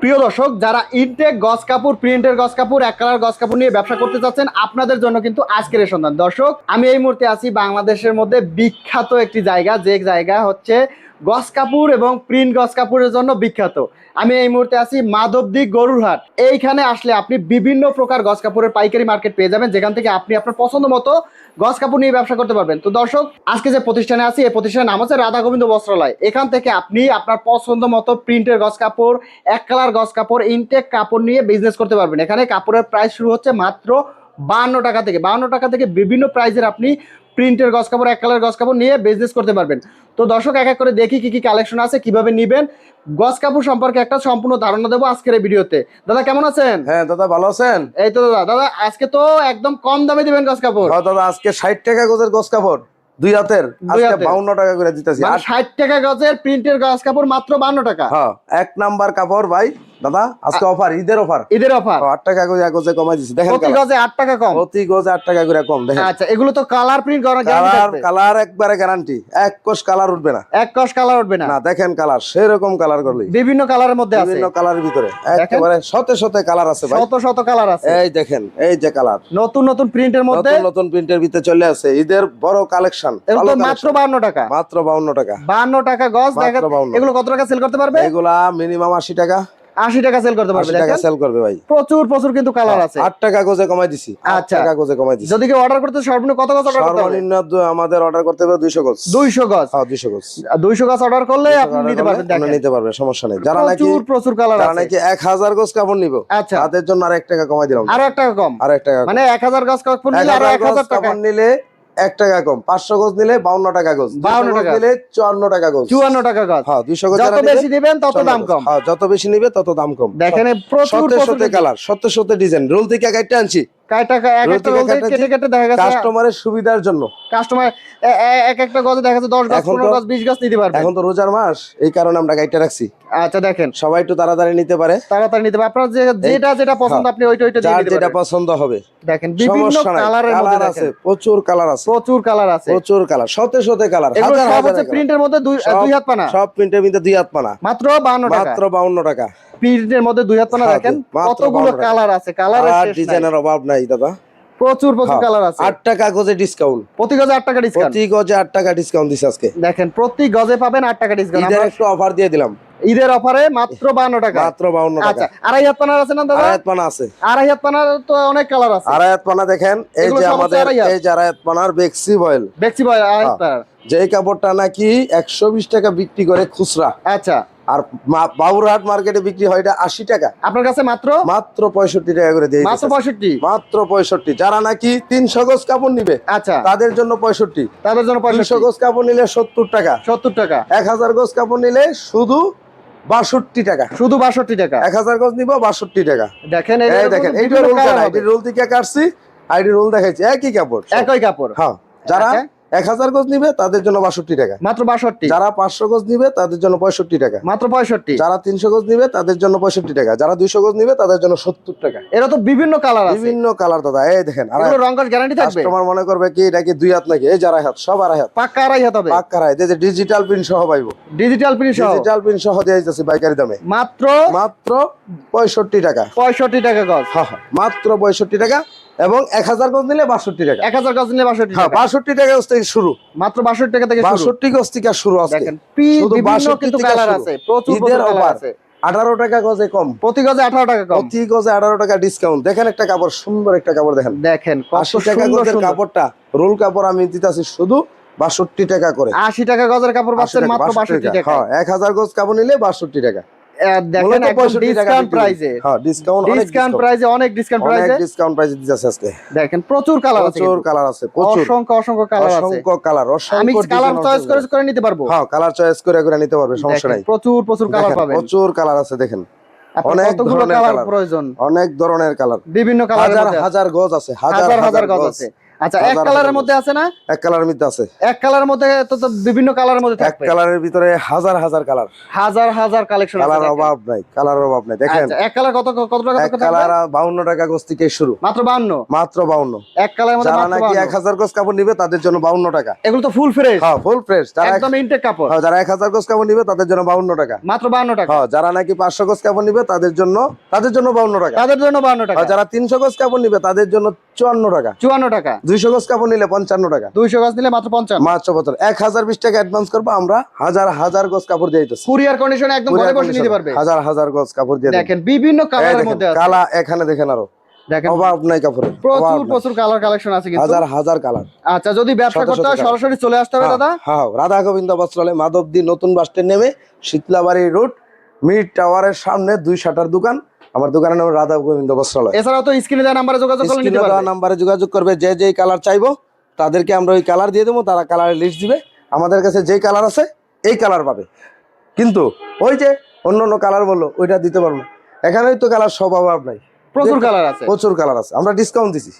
প্রিয় দর্শক, যারা ইনটেক গজ কাপড়, প্রিন্টের গজ কাপড়, এক কালার গজ কাপড় নিয়ে ব্যবসা করতে চাচ্ছেন, আপনাদের জন্য কিন্তু আজকের এই সন্ধান। দর্শক, আমি এই মুহূর্তে আছি বাংলাদেশের মধ্যে বিখ্যাত একটি জায়গা, যে জায়গা হচ্ছে গজ কাপড় এবং প্রিন্ট গজ কাপড়ের জন্য বিখ্যাত। আমি এই মুহূর্তে আছি মাধবদী গরুরহাট। এইখানে আসলে আপনি বিভিন্ন প্রকার গজ কাপড়ের পাইকারি মার্কেট পেয়ে যাবেন, যেখান থেকে আপনি আপনার পছন্দ মতো গজ কাপড় নিয়ে ব্যবসা করতে পারবেন। তো দর্শক, আজকে যে প্রতিষ্ঠানে আছি, এই প্রতিষ্ঠানের নাম হচ্ছে রাধা গোবিন্দ বস্ত্রালয়। এখান থেকে আপনি আপনার পছন্দ মতো প্রিন্টের গজ কাপড়, এক কালার গজ কাপড়, ইনটেক কাপড় নিয়ে বিজনেস করতে পারবেন। এখানে কাপড়ের প্রাইস শুরু হচ্ছে মাত্র 52 টাকা থেকে। 52 টাকা থেকে বিভিন্ন প্রাইসের আপনি প্রিন্টের গজ কাপড়, এক কালার গজ কাপড় নিয়ে বিজনেস করতে পারবেন। তো দর্শক, এক এক করে দেখি কি কি কালেকশন আছে, কিভাবে নিবেন, গজ কাপড় সম্পর্কে একটা সম্পূর্ণ ধারণা দেবো আজকের এই ভিডিওতে। দাদা কেমন আছেন? হ্যাঁ দাদা, ভালো আছেন? এই তো দাদা। দাদা আজকে তো একদম কম দামে দিবেন গজ কাপড়। হ্যাঁ দাদা, আজকে 60 টাকা গজের গজ কাপড়, দুই হাতের, আজকে 52 টাকা করে দিতেছি। আর 60 টাকা গজের প্রিন্টের গজ কাপড় মাত্র 52 টাকা। হ্যাঁ, এক নাম্বার কাপড় ভাই দাদা, আজকে অফার, ঈদের অফার। ঈদের অফার 8 টাকা করে গজে কমাই দিছি। দেখেন প্রতি গজে 8 টাকা কম। প্রতি গজে 8 টাকা করে কম। দেখেন, আচ্ছা, এগুলো তো কালার প্রিন্ট করা কালার একবারে গ্যারান্টি, এক কোষ কালার উঠবে না, এক কষ কালার উঠবে না। না দেখেন কালার সেরকম কালার করলি, বিভিন্ন কালারের মধ্যে আছে, বিভিন্ন কালারের ভিতরে একেবারে শত শত কালার আছে ভাই, শত শত কালার আছে। এই দেখেন, এই যে কালার, নতুন নতুন প্রিন্টের মধ্যে, নতুন নতুন প্রিন্টের ভিতরে চলে আসে ঈদের বড় কালেকশন। এগুলো মাত্র 52 টাকা, মাত্র 52 টাকা, 52 টাকা গজ। দেখেন 52। এগুলো কত টাকা সেল করতে পারবে? এগুলা মিনিমাম 80 টাকা, 80 টাকা সেল করতে পারবে। 80 টাকা সেল করবে ভাই। প্রচুর প্রচুর কিন্তু কালার আছে। 8 টাকা গজে কমাই দিছি, 8 আচ্ছা, টাকা গজে কমাই দিছি। যদি কেউ অর্ডার করতে সর্বনিম্ন কত গজ অর্ডার করতে হবে? সর্বনিম্ন আমাদের অর্ডার করতে হবে 200 গজ। 200 গজ? হ্যাঁ 200 গজ। 200 গজ অর্ডার করলে আপনি নিতে পারবেন। আপনি নিতে পারবেন, সমস্যা নেই। যারা নাকি প্রচুর কালার যারা আছে, নাকি 1000 গজ কাপড় নিব, আচ্ছা, তাদের জন্য আর 1 টাকা কমাই দিলাম। আরো 1 টাকা কম, আর 1 টাকা মানে 1000 গজ কাপড় নিলে আরো 1000 টাকা কাপড় নিলে 1 টাকা কম। 500 গজ নিলে 52 টাকা গজ, 52 টাকা নিলে 54 টাকা গজ, 54 টাকা গজ। হ্যাঁ 200 গজ যত বেশি দিবেন তত দাম কম। হ্যাঁ, যত বেশি নিবে তত দাম কম। দেখেন প্রচুর শত কালার, শত ডিজাইন, রোল থেকে গাইডটা আনছি। টাকা এক একটা রোল কেটে কেটে দেখা গেছে কাস্টমারের সুবিধার জন্য। কাস্টমার এক একটা গজে দেখা যাচ্ছে 10 গজ, 15 গজ, 20 গজ নিতে পারবে। এখন তো রোজার মাস, এই কারণে আমরা গাইডটা রাখছি। আচ্ছা, দেখেন সবাই একটু তাড়াতাড়ি নিতে পারে, তাড়াতাড়ি নিতে পারবে। আপনার যেটা পছন্দ আপনি ওইটা দিয়ে যার নিতে যেটা পারবেন। পছন্দ হবে। দেখেন বিভিন্ন কালারের মধ্যে আছে, প্রচুর কালার আছে, প্রচুর কালার আছে, প্রচুর কালার, শত কালার, এগুলো সব হচ্ছে প্রিন্টের মধ্যে দুই হাত পানা। সব প্রিন্টের মধ্যে 2 হাত পানা, মাত্র 52 টাকা। মাত্র 52 টাকা প্রিন্টের মধ্যে 2 হাত পানা। দেখেন কতগুলো কালার আছে, কালারের শেষ নাই, ডিজাইনের অভাব নাই দাদা। প্রচুর কালার আছে। 8 টাকা গজে ডিসকাউন্ট, প্রতি গজে 8 টাকা ডিসকাউন্ট, প্রতি গজে 8 টাকা ডিসকাউন্ট দিছি আজকে। দেখেন প্রতি গজে পাবেন 8 টাকা ডিসকাউন্ট। ঈদের একটু অফার দিয়ে দিলাম, ঈদের অফারে মাত্র 52 টাকা, মাত্র 52 টাকা। আচ্ছা, আড়াই হাত পানার আছে না দাদা? আড়াই হাত পানা আছে, আড়াই হাত পানার তো অনেক কালার আছে। আড়াই হাত পানা দেখেন, এই যে আমাদের এই যে আড়াই হাত পানার বেক্সি বয়েল, দেখছি ভাই আড়াই হাত পানার, যেই কাপড়টা নাকি 120 টাকা বিক্রি করে খুচরা, আচ্ছা, আর বাবুরহাট মার্কেটে বিক্রি হয় এটা 80 টাকা, আপনার কাছে মাত্র 65 টাকা করে দিয়ে মাত্র 65, মাত্র 65। যারা নাকি 300 গজ কাপড় নিবে, আচ্ছা, তাদের জন্য 65, তাদের জন্য 200 গজ কাপড় নিলে 70 টাকা, 70 টাকা, 1000 গজ কাপড় নিলে শুধু 62 টাকা, শুধু 62 টাকা। 1000 গজ নিব 62 টাকা। দেখেন এই দেখেন, এইটা রোল করা, আইডি রোল থেকে কাটছি, আইডি রোল দেখাইছি, একই কাপড়, একই কাপড়। হ্যাঁ, যারা 1000 গজ নিবে তাদের জন্য 62 টাকা, মাত্র 62। যারা 500 গজ নিবে তাদের জন্য 65 টাকা, মাত্র 65। যারা 300 গজ নিবে তাদের জন্য 65 টাকা, যারা 200 গজ নিবে তাদের জন্য 70 টাকা। এরা তো বিভিন্ন কালার আছে, বিভিন্ন কালার দাদা। এই দেখেন, আর এগুলো রংকশ গ্যারান্টি থাকবে। কাস্টমার মনে করবে কি এটা কি 2 হাত নাকি, এই যে আড়াই হাত, সব আড়াই হাত, পাক্কা আড়াই হাত হবে, পাক্কা আড়াই। এই যে ডিজিটাল প্রিন্ট সহ পাইবো, ডিজিটাল প্রিন্ট সহ, ডিজিটাল প্রিন্ট সহ দিয়ে দিতেছি পাইকারি দামে, মাত্র 65 টাকা, 65 টাকা গজ। হ্যাঁ হ্যাঁ, মাত্র 65 টাকা। এবং 1000 গজ নিলে 62 টাকা, 1000 গজ নিলে 62 হ্যাঁ, টাকা, 62 টাকা গজ থেকে শুরু, মাত্র 62 টাকা থেকে শুরু, 62 গজ থেকে শুরু আজকে। দেখেন শুধু বিভিন্ন কিন্তু কালার আছে, প্রচুর কালার আছে। 18 টাকা গজে কম, প্রতি গজে 18 টাকা কম, প্রতি গজে 18 টাকা ডিসকাউন্ট। দেখেন একটা কাপড়, সুন্দর একটা কাপড়, দেখেন দেখেন কত 80 টাকা গজের কাপড়টা, রোল কাপড় আমি দিতেছি শুধু 62 টাকা করে। 80 টাকা গজের কাপড় পাচ্ছেন মাত্র 62 টাকা। হ্যাঁ, 1000 গজ কাপড় নিলে 62 টাকা। দেখেন একদম ডিসকাউন্ট প্রাইসে, হ্যাঁ ডিসকাউন্ট, ডিসকাউন্ট প্রাইসে, অনেক ডিসকাউন্ট প্রাইসে, অনেক ডিসকাউন্ট প্রাইসে দিতেছে আজকে। দেখেন প্রচুর কালার আছে, প্রচুর কালার আছে, প্রচুর, অসংখ্য কালার আছে, অসংখ্য কালার, আমি অসংখ্য কালার চয়েস করে নিতে পারবো। হ্যাঁ, কালার চয়েস করে নিতে পারবে, সমস্যা নাই। প্রচুর কালার পাবেন, প্রচুর কালার আছে। দেখেন অনেক ধরনের কালার প্রয়োজন, অনেক ধরনের কালার, বিভিন্ন কালার, হাজার গজ আছে, হাজার গজ আছে। আচ্ছা, এক কালারের মধ্যে আছে না? এক কালারের মধ্যে আছে। এক কালারের মধ্যে তো বিভিন্ন কালারের মধ্যে এক থাকবে। কালারের ভিতরে হাজার হাজার কালার, হাজার হাজার কালেকশন আছে। কালার দেখেন। অভাব নাই, কালার অভাব নাই। দেখেন আচ্ছা, এক কালার কত কত টাকা এক থেকে কালার থাকবে? 52 টাকা গোছ থেকে শুরু, মাত্র 52। মাত্র 52। এক কালারের মধ্যে যারা মাত্র নাকি 52। 1000 গজ কাপড় নিবে তাদের জন্য 52 টাকা। এগুলো তো ফুল ফ্রেশ। হ্যাঁ ফুল ফ্রেশ। একদম ইনটেক কাপড়। যারা 1000 গজ কাপড় নিবে তাদের জন্য 52 টাকা। মাত্র 52 টাকা। হ্যাঁ যারা নাকি 500 গজ কাপড় নিবে তাদের জন্য 52 টাকা। তাদের জন্য 52 টাকা। আর যারা 300 গজ কাপড় নিবে তাদের জন্য 54 টাকা। 54 টাকা। 200 গজ কাপড় নিলে 55 টাকা। 200 গজ নিলে মাত্র 55। মাত্র 1020 টাকা অ্যাডভান্স করবো, আমরা হাজার হাজার গজ কাপড় দিয়ে দিতেছি। কুরিয়ার কন্ডিশনে একদম ঘরে বসে নিতে পারবে। হাজার হাজার গজ কাপড় দিয়ে দেব। দেখেন বিভিন্ন কালারের মধ্যে আছে। কালা এখানে দেখেন, আরো দেখেন অভাব নাই কাপড়ে, প্রচুর প্রচুর কালার কালেকশন আছে কিন্তু। হাজার হাজার কালার। আচ্ছা, যদি ব্যবসা শত করতে হয় শত সরাসরি চলে আসতে হবে দাদা। হ্যাঁ রাধা গোবিন্দ বস্ত্রালয়, মাধবদী নতুন বাস স্ট্যান্ড নেমে শীতলাবাড়ি রোড মিড টাওয়ারের সামনে 2 শাটার দোকান। আমার দোকানের নাম রাধা গোবিন্দ বস্ত্রালয়। এছাড়াও তো স্ক্রিনে দেওয়া নাম্বারে যোগাযোগ করে নিতে স্ক্রিনে দেওয়া পারবে। নাম্বারে যোগাযোগ করবে, যে যেই কালার চাইবো তাদেরকে আমরা ওই কালার দিয়ে দেবো, তারা কালারের লিস্ট দিবে। আমাদের কাছে যেই কালার আছে এই কালার পাবে, কিন্তু ওই যে অন্য অন্য কালার বললো ওইটা দিতে পারবো না। এখানেই তো কালার সব অভাব নাই, প্রচুর কালার আছে। প্রচুর কালার আছে, আমরা ডিসকাউন্ট দিছি।